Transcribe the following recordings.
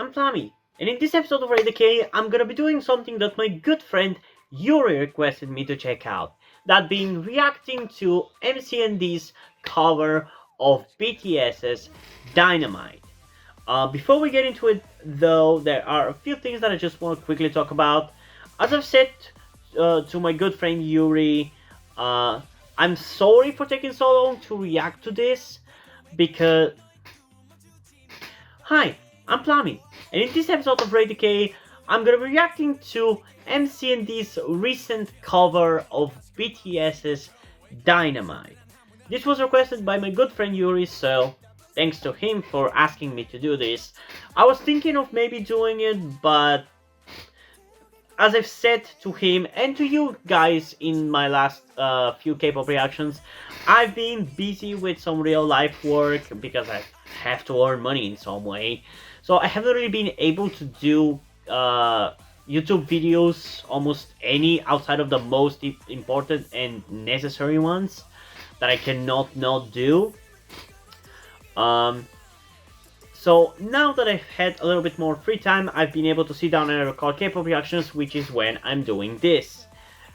I'm Tommy, and in this episode of Radio K, I'm gonna be doing something that my good friend Yuri requested me to check out. That being reacting to MCND's cover of BTS's Dynamite. Before we get into it, though, there are a few things that I just want to quickly talk about. As I've said to my good friend Yuri, I'm sorry for taking so long to react to this because. Hi, I'm Plami, and in this episode of Radio K, I'm gonna be reacting to MCND's recent cover of BTS's Dynamite. This was requested by my good friend Yuri, so thanks to him for asking me to do this. I was thinking of maybe doing it, but as I've said to him and to you guys in my last few K-pop reactions, I've been busy with some real life work because I have to earn money in some way. So I haven't really been able to do YouTube videos, almost any outside of the most important and necessary ones that I cannot not do. So now that I've had a little bit more free time, I've been able to sit down and record K-pop reactions, which is when I'm doing this.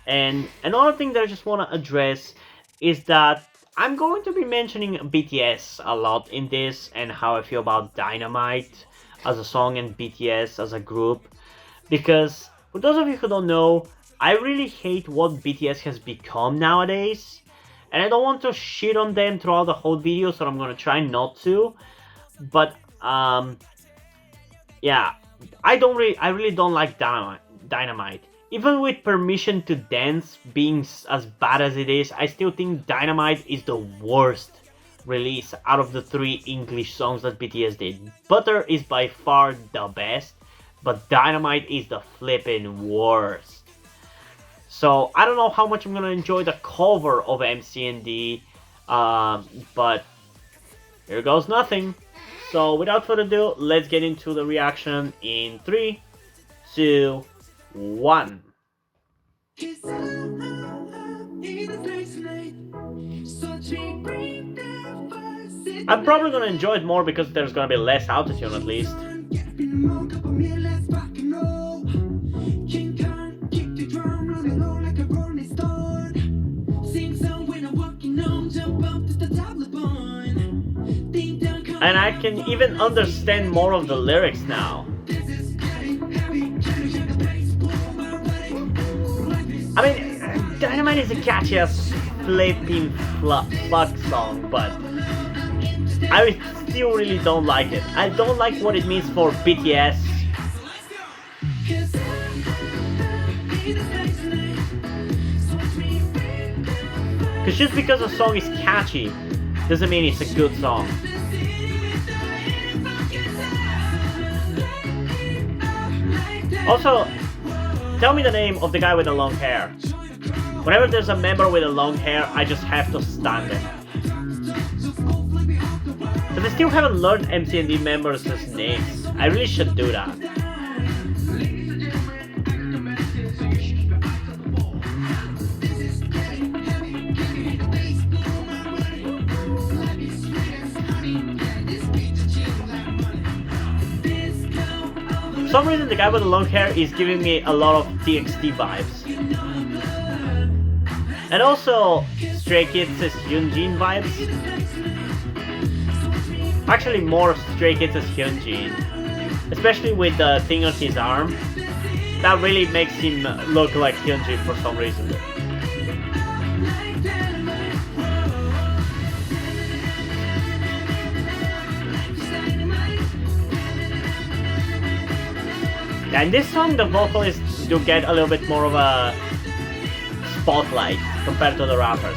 And another thing that I just want to address is that I'm going to be mentioning BTS a lot in this and how I feel about Dynamite as a song and BTS as a group. Because for those of you who don't know, I really hate what BTS has become nowadays. And I don't want to shit on them throughout the whole video, so I'm going to try not to. But yeah, I really don't like Dynamite. Even with Permission to Dance being as bad as it is, I still think Dynamite is the worst release out of the 3 English songs that BTS did. Butter is by far the best, but Dynamite is the flippin' worst. So I don't know how much I'm gonna enjoy the cover of MCND, but here goes nothing. So without further ado, let's get into the reaction in 3, 2, 1. I'm probably gonna enjoy it more because there's gonna be less autotune at least. And I can even understand more of the lyrics now. I mean, Dynamite is a catchy as flipping fuck song, but I still really don't like it. I don't like what it means for BTS. Because just because a song is catchy doesn't mean it's a good song. Also, tell me the name of the guy with the long hair. Whenever there's a member with a long hair, I just have to stand it. But I still haven't learned MCND members' names. I really should do that. For some reason the guy with the long hair is giving me a lot of TXT vibes. And also Stray Kids' Hyunjin vibes. Actually more Stray Kids' Hyunjin. Especially with the thing on his arm. That really makes him look like Hyunjin for some reason. Yeah, in this song, the vocalists do get a little bit more of a spotlight compared to the rappers.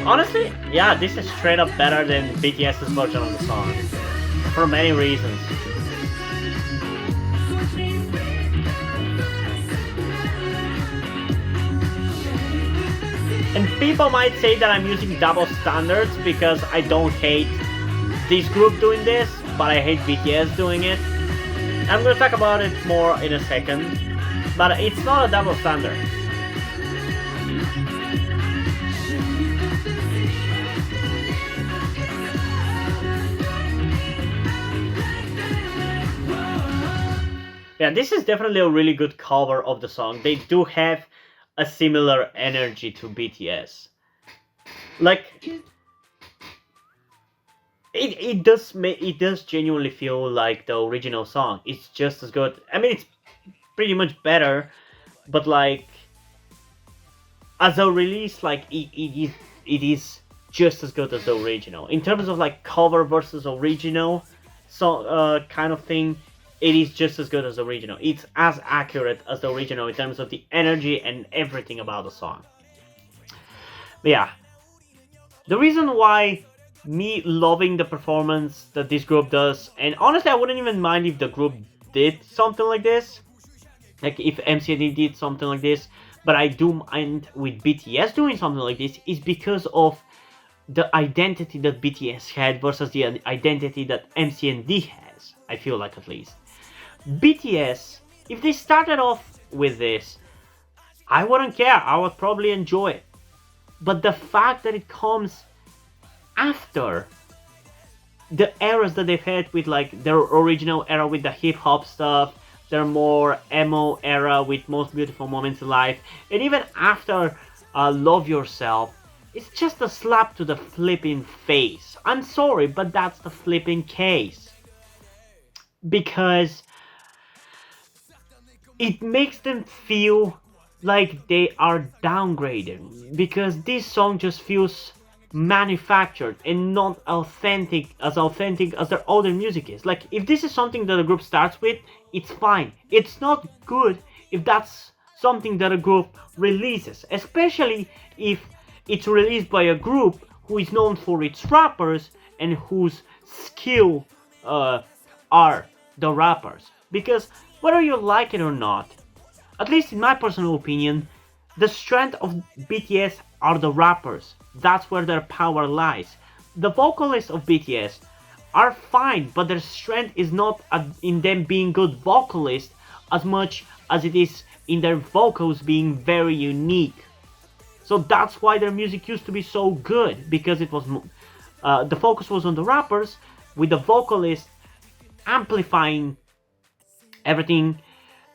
Honestly, yeah, this is straight up better than BTS's version of the song. For many reasons. And people might say that I'm using double standards because I don't hate this group doing this, but I hate BTS doing it. I'm gonna talk about it more in a second, but it's not a double standard. Yeah, this is definitely a really good cover of the song. They do have a similar energy to BTS. Like it does genuinely feel like the original song. It's just as good. I mean, it's pretty much better, but like as a release, like it is just as good as the original. In terms of like cover versus original, so kind of thing, it is just as good as the original. It's as accurate as the original in terms of the energy and everything about the song. But yeah, the reason why me loving the performance that this group does, and honestly, I wouldn't even mind if the group did something like this, like if MCND did something like this, but I do mind with BTS doing something like this, is because of the identity that BTS had versus the identity that MCND has, I feel like at least. BTS, if they started off with this, I wouldn't care, I would probably enjoy it. But the fact that it comes after the eras that they've had with like their original era with the hip hop stuff, their more emo era with Most Beautiful Moments in Life, and even after Love Yourself, it's just a slap to the flipping face. I'm sorry, but that's the flipping case. Because it makes them feel like they are downgraded. Because this song just feels manufactured and not authentic as their older music is. Like, if this is something that a group starts with, it's fine. It's not good if that's something that a group releases, especially if it's released by a group who is known for its rappers and whose skill are the rappers. Because whether you like it or not, at least in my personal opinion, the strength of BTS are the rappers. That's where their power lies. The vocalists of BTS are fine, but their strength is not in them being good vocalists as much as it is in their vocals being very unique. So that's why their music used to be so good, because it was the focus was on the rappers, with the vocalist amplifying everything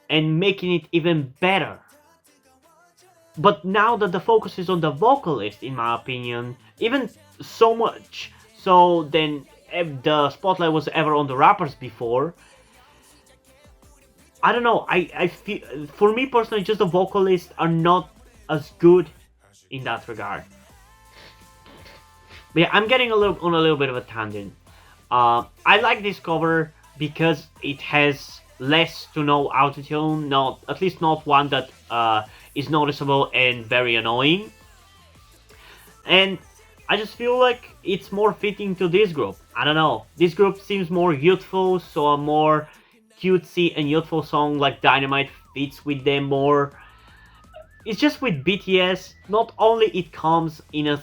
and making it even better. But now that the focus is on the vocalist, in my opinion, even so much so than the spotlight was ever on the rappers before, I don't know, I feel, for me personally, just the vocalists are not as good in that regard. But yeah, I'm getting on a little bit of a tangent. I like this cover because it has less to no autotune, not at least not one that is noticeable and very annoying. And I just feel like it's more fitting to this group. I don't know. This group seems more youthful, so a more cutesy and youthful song like Dynamite fits with them more. It's just with BTS, not only it comes in a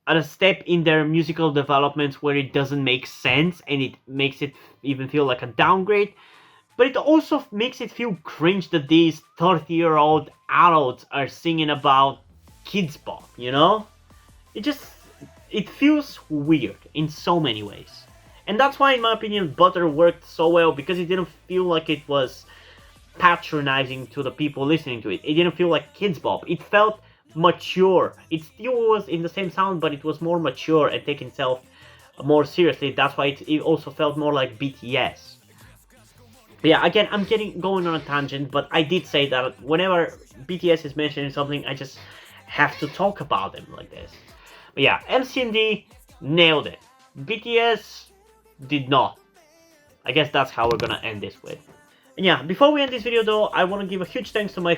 at a step in their musical development where it doesn't make sense and it makes it even feel like a downgrade, but it also makes it feel cringe that these 30-year-old adults are singing about kids pop, you know? It feels weird in so many ways. And that's why, in my opinion, Butter worked so well, because it didn't feel like it was patronizing to the people listening to it. It didn't feel like kids pop. It felt mature. It still was in the same sound, but it was more mature and taking itself more seriously. That's why it also felt more like BTS. But yeah, again, I'm going on a tangent, but I did say that whenever BTS is mentioning something, I just have to talk about them like this. But yeah, MCND nailed it. BTS did not. I guess that's how we're gonna end this with. And yeah, before we end this video though, I want to give a huge thanks to my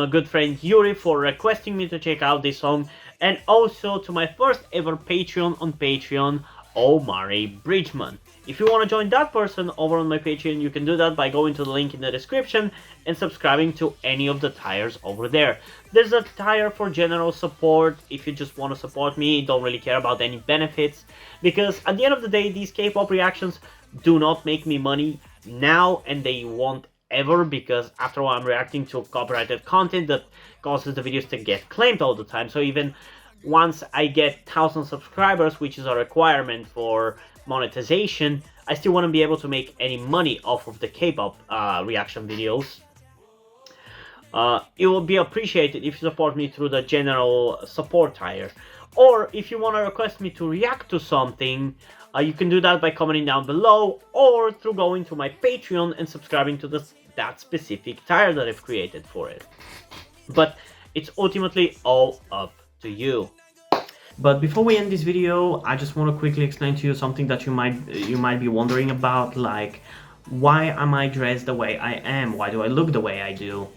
good friend Yuri for requesting me to check out this song, and also to my first ever Patreon on Patreon, Omari Bridgman. If you want to join that person over on my Patreon, you can do that by going to the link in the description and subscribing to any of the tiers over there. There's a tier for general support, if you just want to support me, don't really care about any benefits, because at the end of the day, these K-pop reactions do not make me money now, and they won't ever, because after all, I'm reacting to copyrighted content that causes the videos to get claimed all the time. So even once I get 1,000 subscribers, which is a requirement for monetization, I still want to be able to make any money off of the K-pop reaction videos. It will be appreciated if you support me through the general support tier. Or if you want to request me to react to something, you can do that by commenting down below, or through going to my Patreon and subscribing to that specific tier that I've created for it. But it's ultimately all up to you. But before we end this video, I just want to quickly explain to you something that you might be wondering about, like, why am I dressed the way I am? Why do I look the way I do?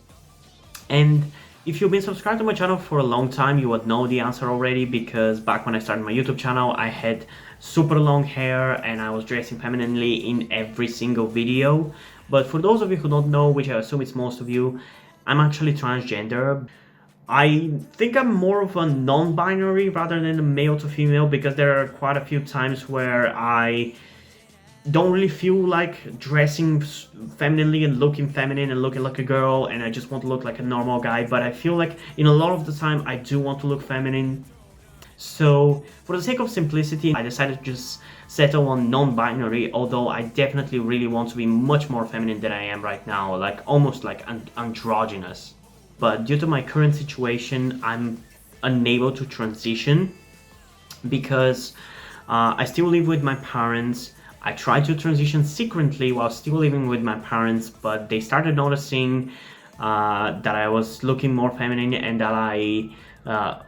And if you've been subscribed to my channel for a long time, you would know the answer already, because back when I started my YouTube channel, I had super long hair and I was dressing femininely in every single video. But for those of you who don't know, which I assume it's most of you, I'm actually transgender. I think I'm more of a non-binary rather than a male to female, because there are quite a few times where I don't really feel like dressing femininely and looking feminine and looking like a girl, and I just want to look like a normal guy. But I feel like in a lot of the time I do want to look feminine. So for the sake of simplicity, I decided to just settle on non-binary, although I definitely really want to be much more feminine than I am right now, like almost like androgynous. But due to my current situation, I'm unable to transition, because I still live with my parents. I tried to transition secretly while still living with my parents, but they started noticing that I was looking more feminine, and that I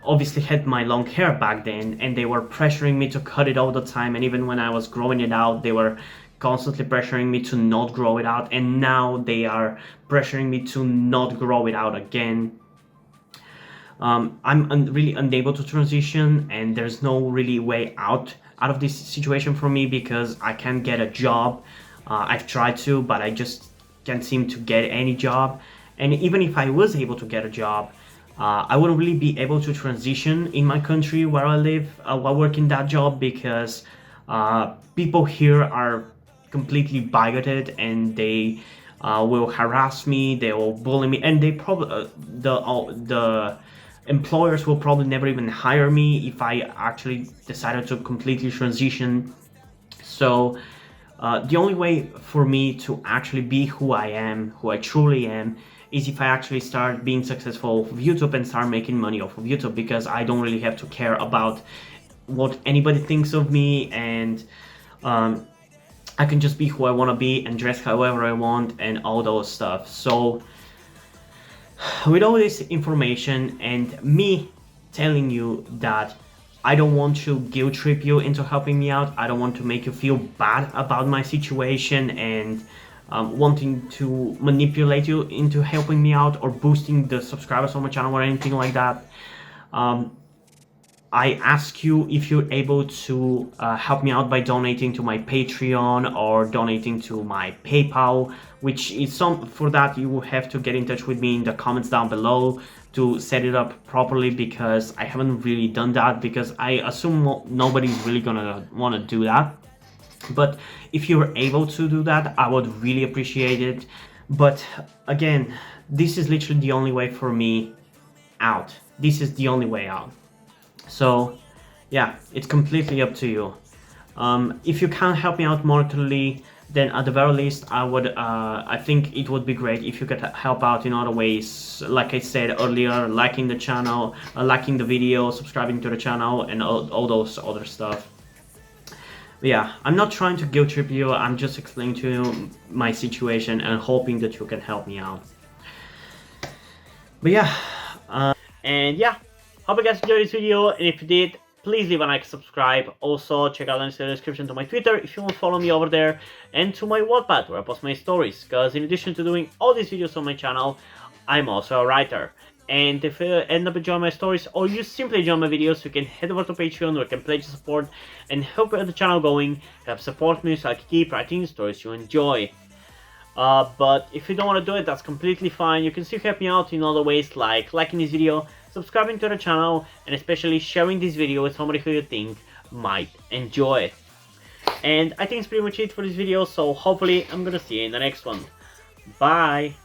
obviously had my long hair back then, and they were pressuring me to cut it all the time. And even when I was growing it out, they were constantly pressuring me to not grow it out, and now they are pressuring me to not grow it out again. I'm really unable to transition, and there's no really way out of this situation for me, because I can't get a job. I've tried to, but I just can't seem to get any job. And even if I was able to get a job, I wouldn't really be able to transition in my country where I live while working that job, because people here are completely bigoted, and they will harass me, they will bully me, and they probably the employers will probably never even hire me if I actually decided to completely transition. So the only way for me to actually be who I am, who I truly am, is if I actually start being successful with YouTube and start making money off of YouTube, because I don't really have to care about what anybody thinks of me, and I can just be who I want to be and dress however I want and all those stuff. So with all this information and me telling you that I don't want to guilt trip you into helping me out, I don't want to make you feel bad about my situation and wanting to manipulate you into helping me out or boosting the subscribers on my channel or anything like that, I ask you if you're able to help me out by donating to my Patreon or donating to my PayPal, which is for that you will have to get in touch with me in the comments down below to set it up properly, because I haven't really done that, because I assume nobody's really gonna want to do that. But if you're able to do that, I would really appreciate it. But again, this is literally the only way for me out. This is the only way out. So yeah, it's completely up to you. If you can't help me out monetarily, then at the very least I think it would be great if you could help out in other ways, like I said earlier, liking the channel, liking the video, subscribing to the channel, and all those other stuff. But yeah, I'm not trying to guilt trip you, I'm just explaining to you my situation and hoping that you can help me out. But yeah, and yeah, hope you guys enjoyed this video, and if you did, please leave a like, subscribe. Also, check out the link in the description to my Twitter if you want to follow me over there, and to my Wattpad where I post my stories. Because in addition to doing all these videos on my channel, I'm also a writer. And if you end up enjoying my stories or you simply enjoy my videos, you can head over to Patreon where you can pledge support and help the channel going, help support me so I can keep writing the stories you enjoy. But if you don't want to do it, that's completely fine. You can still help me out in other ways, like liking this video, subscribing to the channel, and especially sharing this video with somebody who you think might enjoy it. And I think it's pretty much it for this video, so hopefully I'm gonna see you in the next one. Bye!